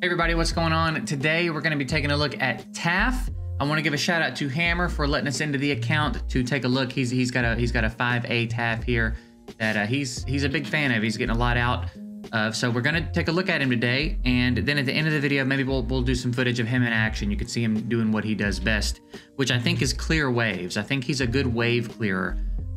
Hey everybody, what's going on? Today we're going to be taking a look at Taff. I want to give a shout out to Hammer for letting us into the account to take a look. He's got a 5A Taff here that he's a big fan of. He's getting a lot out of. So we're going to take a look at him today, and then at the end of the video, maybe we'll do some footage of him in action. You can see him doing what he does best, which I think is clear waves. I think he's a good wave clearer.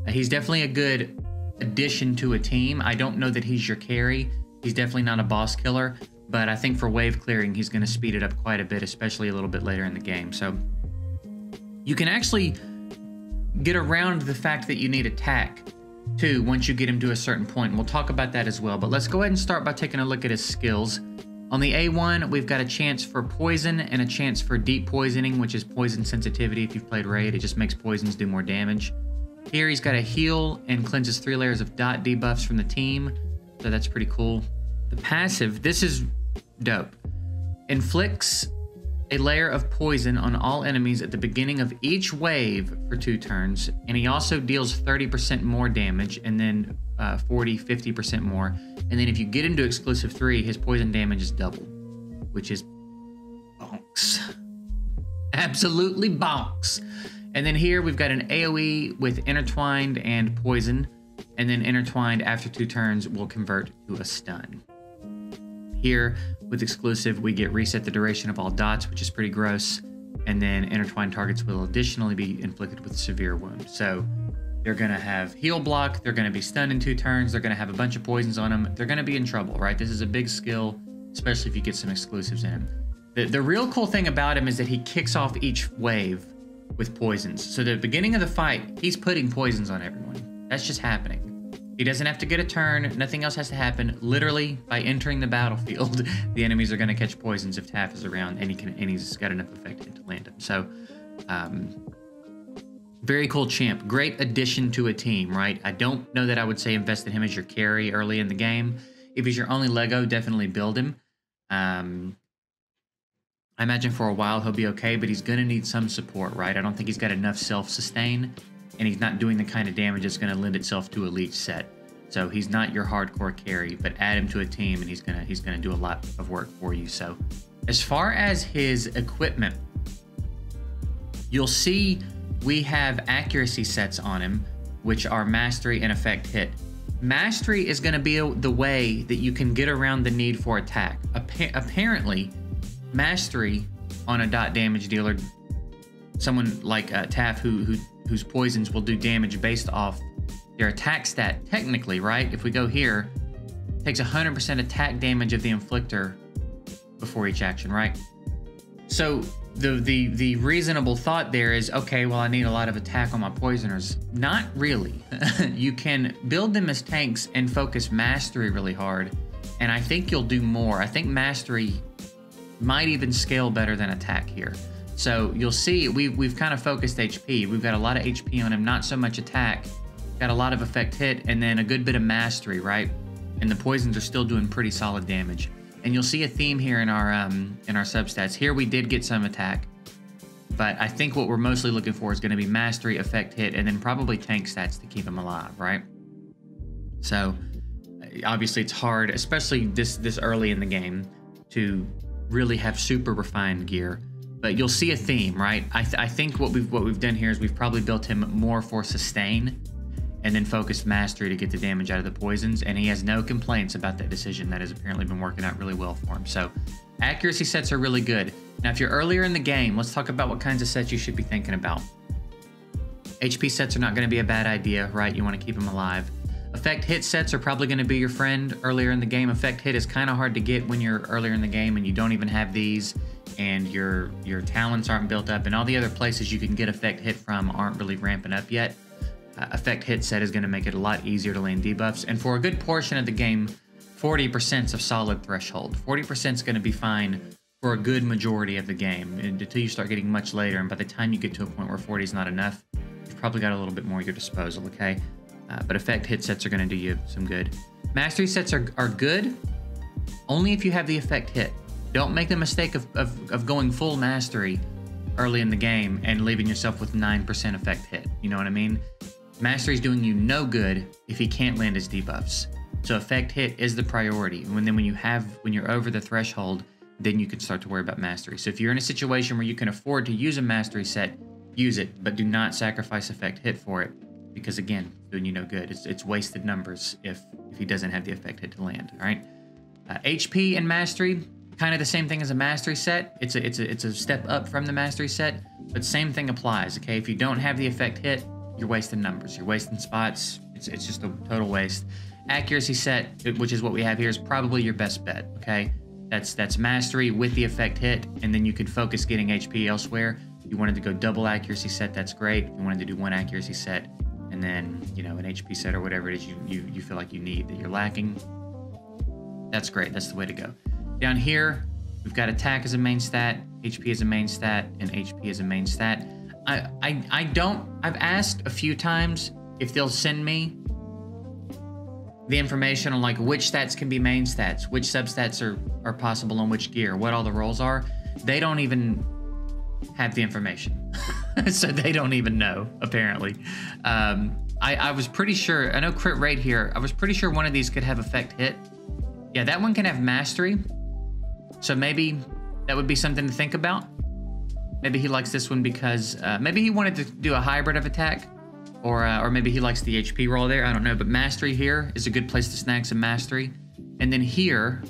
He's definitely a good addition to a team. I don't know that he's your carry. He's definitely not a boss killer. But I think for wave clearing, he's going to speed it up quite a bit, especially a little bit later in the game. So you can actually get around the fact that you need attack, too, once you get him to a certain point. And we'll talk about that as well. But let's go ahead and start by taking a look at his skills. On the A1, we've got a chance for poison and a chance for deep poisoning, which is poison sensitivity. If you've played Raid, it just makes poisons do more damage. Here, he's got a heal and cleanses 3 layers of dot debuffs from the team. So that's pretty cool. The passive, this is dope. Inflicts a layer of poison on all enemies at the beginning of each wave for 2 turns, and he also deals 30% more damage, and then 50% more. And then if you get into exclusive 3, his poison damage is double, which is bonks. Absolutely bonks. And then here we've got an AoE with intertwined and poison, and then intertwined after 2 turns will convert to a stun. Here, with exclusive, we get reset the duration of all dots, which is pretty gross, and then intertwined targets will additionally be inflicted with severe wounds. So they're going to have heal block, they're going to be stunned in 2 turns, they're going to have a bunch of poisons on them, they're going to be in trouble, right? This is a big skill, especially if you get some exclusives in him. The real cool thing about him is that he kicks off each wave with poisons. So the beginning of the fight, he's putting poisons on everyone. That's just happening. He doesn't have to get a turn. Nothing else has to happen. Literally, by entering the battlefield, the enemies are going to catch poisons if Taff is around, and he's got enough effect to land him. So, very cool champ. Great addition to a team, right? I don't know that I would say invest in him as your carry early in the game. If he's your only Lego, definitely build him. I imagine for a while he'll be okay, but he's going to need some support, right? I don't think he's got enough self-sustain, and he's not doing the kind of damage that's going to lend itself to a leech set. So he's not your hardcore carry, but add him to a team and he's gonna do a lot of work for you. So as far as his equipment, you'll see we have accuracy sets on him, which are mastery and effect hit. Mastery is going to be the way that you can get around the need for attack. Apparently, mastery on a dot damage dealer, someone like Taff whose poisons will do damage based off their attack stat, technically, right? If we go here, takes 100% attack damage of the inflictor before each action, right? So the reasonable thought there is, okay, well, I need a lot of attack on my poisoners. Not really. You can build them as tanks and focus mastery really hard, and I think you'll do more. I think mastery might even scale better than attack here. So you'll see we've kind of focused HP. We've got a lot of HP on him, not so much attack. Got a lot of effect hit, and then a good bit of mastery, right? And the poisons are still doing pretty solid damage. And you'll see a theme here in our substats. Here we did get some attack, but I think what we're mostly looking for is going to be mastery, effect hit, and then probably tank stats to keep him alive, right? So obviously it's hard, especially this early in the game, to really have super refined gear. But you'll see a theme, right? I think what we've done here is we've probably built him more for sustain and then focused mastery to get the damage out of the poisons, and he has no complaints about that decision. That has apparently been working out really well for him. So accuracy sets are really good. Now, if you're earlier in the game, let's talk about what kinds of sets you should be thinking about. HP sets are not going to be a bad idea, right? You want to keep them alive. Effect hit sets are probably going to be your friend earlier in the game. Effect hit is kind of hard to get when you're earlier in the game and you don't even have these, and your talents aren't built up, and all the other places you can get effect hit from aren't really ramping up yet. Effect hit set is going to make it a lot easier to land debuffs, and for a good portion of the game, 40% is a solid threshold. 40% is going to be fine for a good majority of the game until you start getting much later, and by the time you get to a point where 40 is not enough, you've probably got a little bit more at your disposal, okay? But effect hit sets are going to do you some good. Mastery sets are good only if you have the effect hit. Don't make the mistake of going full mastery early in the game and leaving yourself with 9% effect hit. You know what I mean? Mastery's doing you no good if he can't land his debuffs. So effect hit is the priority. And then when you're over the threshold, then you can start to worry about mastery. So if you're in a situation where you can afford to use a mastery set, use it, but do not sacrifice effect hit for it, because again, it's doing you no good. It's wasted numbers if he doesn't have the effect hit to land. All right. HP and mastery, kind of the same thing as a mastery set. It's a step up from the mastery set, but same thing applies. Okay, if you don't have the effect hit, you're wasting numbers, you're wasting spots. It's just a total waste. Accuracy set, which is what we have here, is probably your best bet. Okay, that's mastery with the effect hit, and then you can focus getting HP elsewhere. If you wanted to go double accuracy set, that's great. If you wanted to do one accuracy set, and then, you know, an HP set or whatever it is you feel like you need that you're lacking, that's great. That's the way to go. Down here, we've got attack as a main stat, HP as a main stat, and HP as a main stat. I've asked a few times if they'll send me the information on like which stats can be main stats, which substats are possible on which gear, what all the roles are. They don't even have the information. So they don't even know, apparently. I was pretty sure, I know crit rate here, I was pretty sure one of these could have effect hit. Yeah, that one can have mastery. So maybe that would be something to think about. Maybe he likes this one because maybe he wanted to do a hybrid of attack, or maybe he likes the HP roll there. I don't know, but mastery here is a good place to snag some mastery. And then here,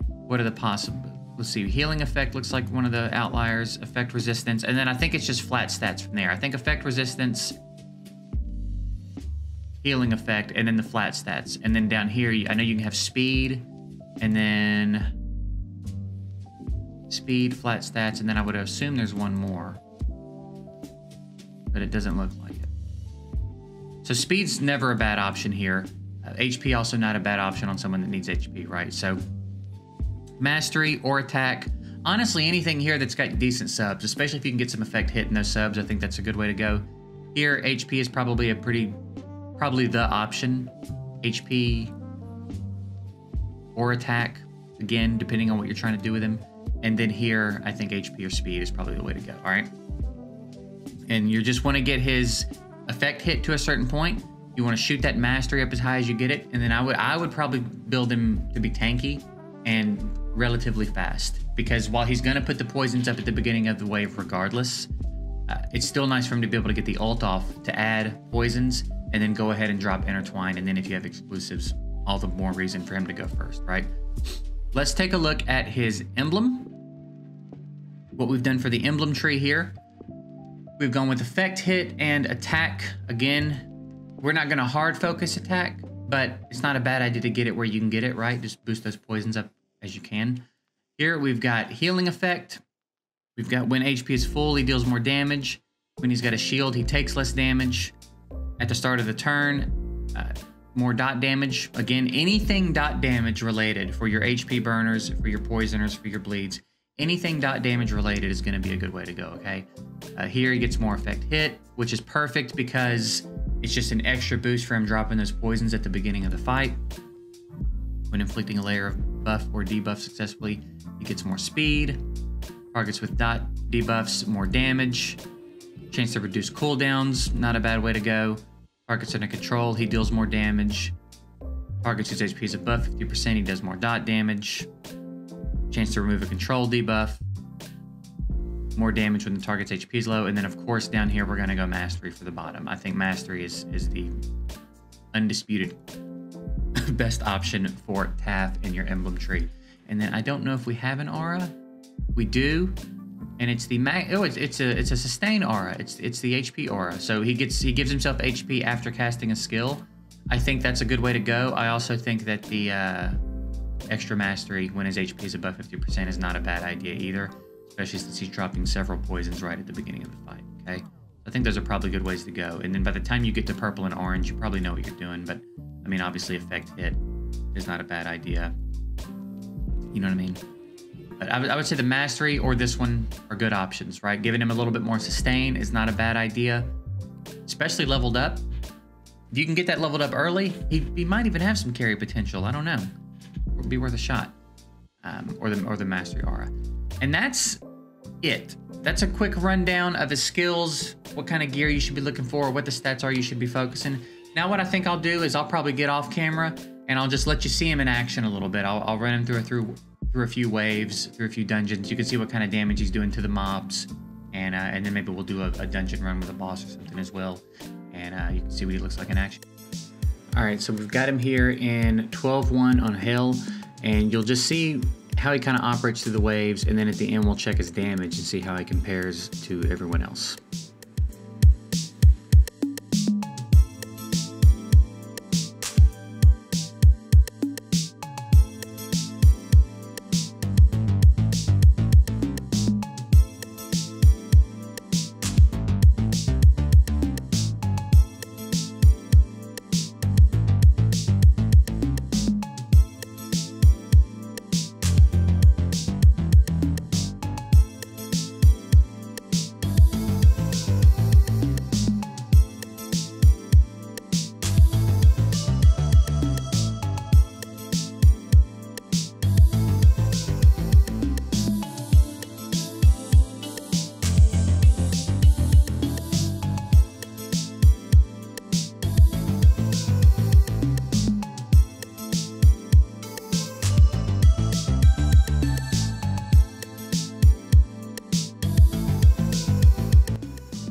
what are the possible? Let's see, healing effect looks like one of the outliers, effect resistance, and then I think it's just flat stats from there. I think effect resistance, healing effect, and then the flat stats. And then down here, I know you can have speed, and then speed, flat stats, and then I would assume there's one more, but it doesn't look like it. So speed's never a bad option here. HP also not a bad option on someone that needs HP, right? So mastery or attack. Honestly, anything here that's got decent subs, especially if you can get some effect hit in those subs, I think that's a good way to go. Here, HP is probably probably the option. HP or attack, again, depending on what you're trying to do with him. And then here, I think HP or speed is probably the way to go, all right? And you just want to get his effect hit to a certain point. You want to shoot that mastery up as high as you get it. And then I would probably build him to be tanky and relatively fast, because while he's going to put the poisons up at the beginning of the wave regardless, it's still nice for him to be able to get the ult off to add poisons and then go ahead and drop intertwine. And then if you have exclusives, all the more reason for him to go first, right? Let's take a look at his emblem. What we've done for the emblem tree here, we've gone with effect hit and attack. Again, we're not going to hard focus attack, but it's not a bad idea to get it where you can get it, right? Just boost those poisons up as you can. Here we've got healing effect. We've got when HP is full, he deals more damage. When he's got a shield, he takes less damage. At the start of the turn, more dot damage. Again, anything dot damage related for your HP burners, for your poisoners, for your bleeds, anything dot damage related is going to be a good way to go, okay? Here he gets more effect hit, which is perfect because it's just an extra boost for him dropping those poisons at the beginning of the fight. When inflicting a layer of buff or debuff successfully, he gets more speed. Targets with dot debuffs, more damage. Chance to reduce cooldowns, not a bad way to go. Targets under control, he deals more damage. Targets whose HP is above 50%, he does more dot damage. Chance to remove a control debuff. More damage when the target's HP is low. And then, of course, down here, we're going to go Mastery for the bottom. I think Mastery is the undisputed best option for Taff in your emblem tree. And then I don't know if we have an aura. We do. And it's the it's a sustain aura. It's the HP aura. So he gives himself HP after casting a skill. I think that's a good way to go. I also think that the extra mastery when his HP is above 50% is not a bad idea either, especially since he's dropping several poisons right at the beginning of the fight. Okay, I think those are probably good ways to go. And then by the time you get to purple and orange, you probably know what you're doing. But I mean, obviously, effect hit is not a bad idea. You know what I mean? But I would say the mastery or this one are good options, right? Giving him a little bit more sustain is not a bad idea, especially leveled up. If you can get that leveled up early, he might even have some carry potential. I don't know. It would be worth a shot. Or the mastery aura. And that's it. That's a quick rundown of his skills, what kind of gear you should be looking for, what the stats are you should be focusing. Now what I think I'll do is I'll probably get off camera and I'll just let you see him in action a little bit. I'll run him through through a few waves, through a few dungeons. You can see what kind of damage he's doing to the mobs, and then maybe we'll do a dungeon run with a boss or something as well, and you can see what he looks like in action. All right, so we've got him here in 12-1 on Hell, and you'll just see how he kind of operates through the waves, and then at the end we'll check his damage and see how he compares to everyone else.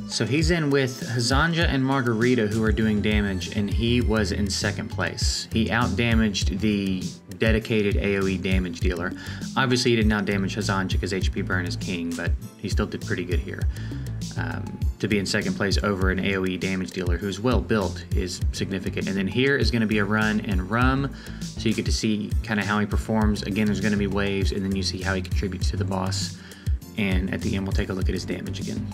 So he's in with Hazanja and Margarita, who are doing damage, and he was in second place. He out-damaged the dedicated AoE damage dealer. Obviously, he did not damage Hazanja because HP burn is king, but he still did pretty good here. To be in second place over an AoE damage dealer who's well built is significant. And then here is going to be a run in Rum, so you get to see kind of how he performs. Again, there's going to be waves, and then you see how he contributes to the boss. And at the end, we'll take a look at his damage again.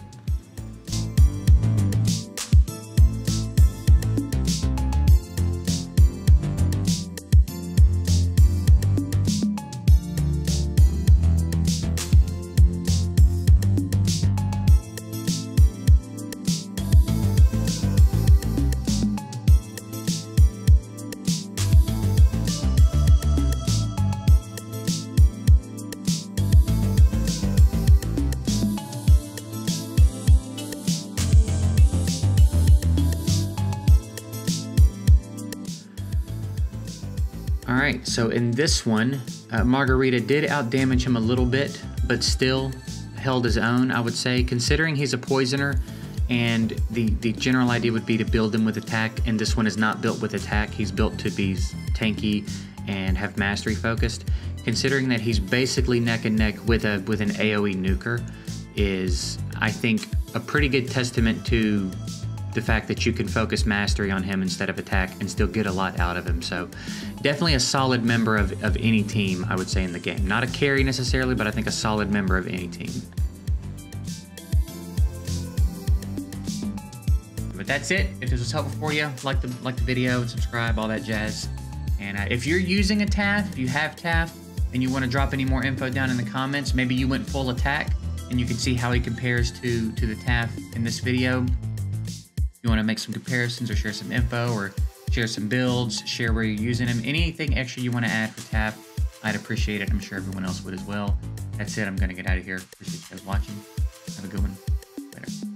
Alright, so in this one, Margarita did outdamage him a little bit, but still held his own, I would say. Considering he's a poisoner, and the general idea would be to build him with attack, and this one is not built with attack. He's built to be tanky and have mastery focused. Considering that he's basically neck and neck with an AoE nuker is, I think, a pretty good testament to the fact that you can focus mastery on him instead of attack and still get a lot out of him. So definitely a solid member of any team, I would say, in the game. Not a carry necessarily, but I think a solid member of any team. But that's it. If this was helpful for you, like the video and subscribe, all that jazz. And if you're using a Taff, if you have Taff and you want to drop any more info down in the comments, maybe you went full attack and you can see how he compares to the Taff in this video. You want to make some comparisons or share some info or share some builds, share where you're using them, anything extra you want to add for Taff, I'd appreciate it. I'm sure everyone else would as well. That's it. I'm going to get out of here. Appreciate you guys watching. Have a good one. Later.